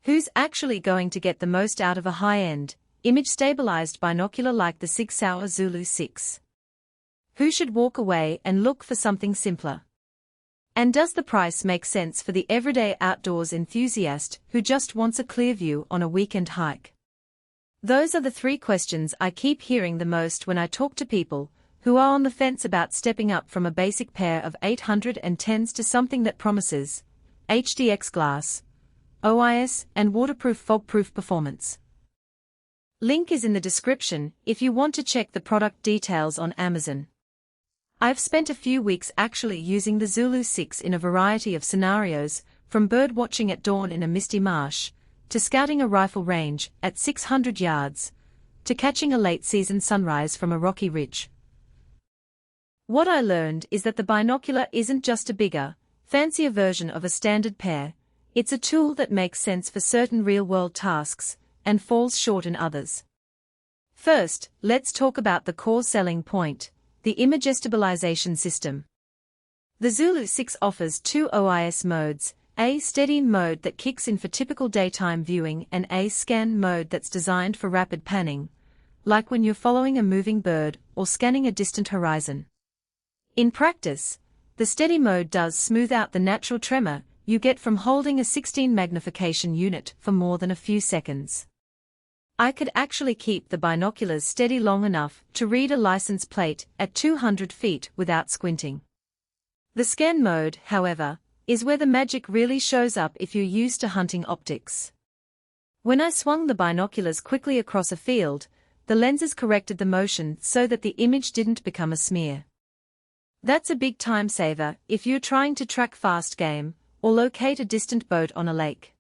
Who's actually going to get the most out of a high-end, image-stabilized binocular like the SIG SAUER Zulu6? Who should walk away and look for something simpler? And does the price make sense for the everyday outdoors enthusiast who just wants a clear view on a weekend hike? Those are the three questions I keep hearing the most when I talk to people who are on the fence about stepping up from a basic pair of 810s to something that promises HDX glass, OIS, and waterproof fog-proof performance. Link is in the description if you want to check the product details on Amazon. I've spent a few weeks actually using the Zulu6 in a variety of scenarios, from bird watching at dawn in a misty marsh, to scouting a rifle range at 600 yards, to catching a late-season sunrise from a rocky ridge. What I learned is that the binocular isn't just a bigger, fancier version of a standard pair, it's a tool that makes sense for certain real-world tasks, and falls short in others. First, let's talk about the core selling point, the image stabilization system. The Zulu6 offers two OIS modes, a steady mode that kicks in for typical daytime viewing and a scan mode that's designed for rapid panning, like when you're following a moving bird or scanning a distant horizon. In practice, the steady mode does smooth out the natural tremor you get from holding a 16 magnification unit for more than a few seconds. I could actually keep the binoculars steady long enough to read a license plate at 200 feet without squinting. The scan mode, however, is where the magic really shows up if you're used to hunting optics. When I swung the binoculars quickly across a field, the lenses corrected the motion so that the image didn't become a smear. That's a big time saver if you're trying to track fast game or locate a distant boat on a lake.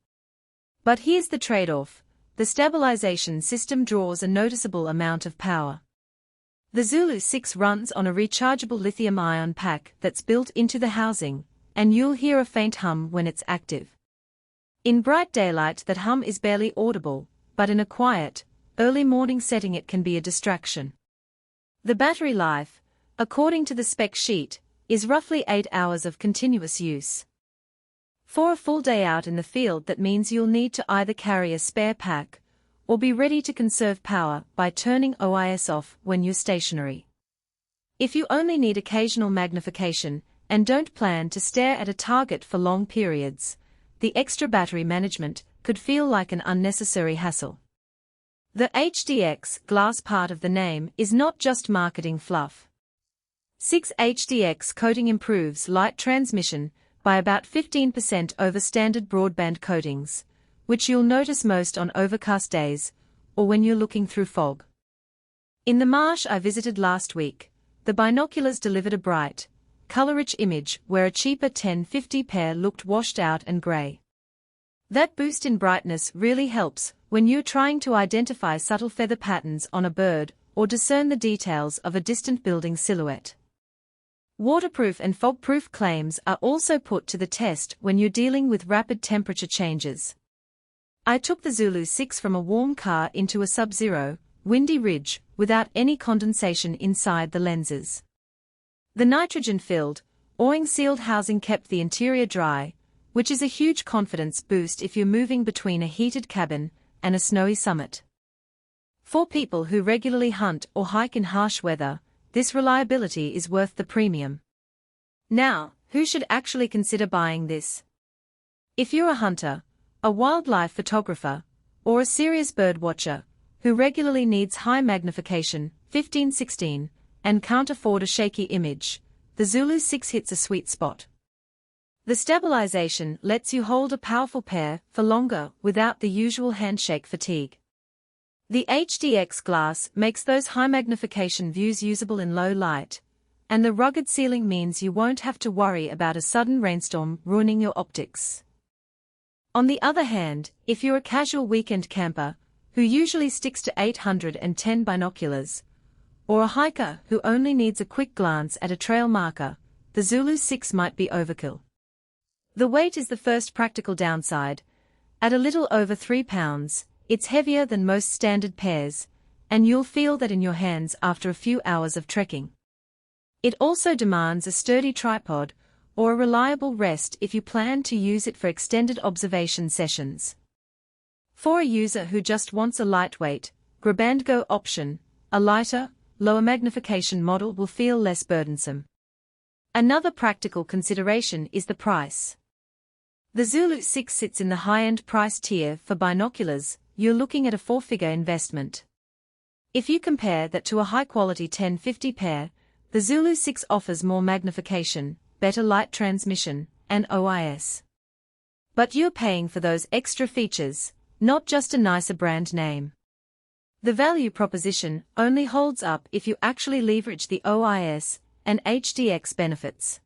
But here's the trade-off: the stabilization system draws a noticeable amount of power. The Zulu6 runs on a rechargeable lithium-ion pack that's built into the housing, and you'll hear a faint hum when it's active. In bright daylight that hum is barely audible, but in a quiet, early morning setting it can be a distraction. The battery life, according to the spec sheet, is roughly 8 hours of continuous use. For a full day out in the field, that means you'll need to either carry a spare pack or be ready to conserve power by turning OIS off when you're stationary. If you only need occasional magnification and don't plan to stare at a target for long periods, the extra battery management could feel like an unnecessary hassle. The HDX glass part of the name is not just marketing fluff. SIG HDX coating improves light transmission by about 15% over standard broadband coatings, which you'll notice most on overcast days or when you're looking through fog. In the marsh I visited last week, the binoculars delivered a bright, color-rich image where a cheaper 1050 pair looked washed out and gray. That boost in brightness really helps when you're trying to identify subtle feather patterns on a bird or discern the details of a distant building silhouette. Waterproof and fog-proof claims are also put to the test when you're dealing with rapid temperature changes. I took the Zulu6 from a warm car into a sub-zero, windy ridge without any condensation inside the lenses. The nitrogen-filled, awning-sealed housing kept the interior dry, which is a huge confidence boost if you're moving between a heated cabin and a snowy summit. For people who regularly hunt or hike in harsh weather, this reliability is worth the premium. Now, who should actually consider buying this? If you're a hunter, a wildlife photographer, or a serious bird watcher who regularly needs high magnification, 15:16, and can't afford a shaky image, the Zulu6 hits a sweet spot. The stabilization lets you hold a powerful pair for longer without the usual handshake fatigue. The HDX glass makes those high magnification views usable in low light, and the rugged ceiling means you won't have to worry about a sudden rainstorm ruining your optics. On the other hand, if you're a casual weekend camper who usually sticks to 810 binoculars, or a hiker who only needs a quick glance at a trail marker, the Zulu6 might be overkill. The weight is the first practical downside. At a little over 3 pounds, it's heavier than most standard pairs, and you'll feel that in your hands after a few hours of trekking. It also demands a sturdy tripod or a reliable rest if you plan to use it for extended observation sessions. For a user who just wants a lightweight, grab-and-go option, a lighter, lower magnification model will feel less burdensome. Another practical consideration is the price. The Zulu6 sits in the high-end price tier for binoculars. You're looking at a four-figure investment. If you compare that to a high-quality 1050 pair, the Zulu6 offers more magnification, better light transmission, and OIS. But you're paying for those extra features, not just a nicer brand name. The value proposition only holds up if you actually leverage the OIS and HDX benefits.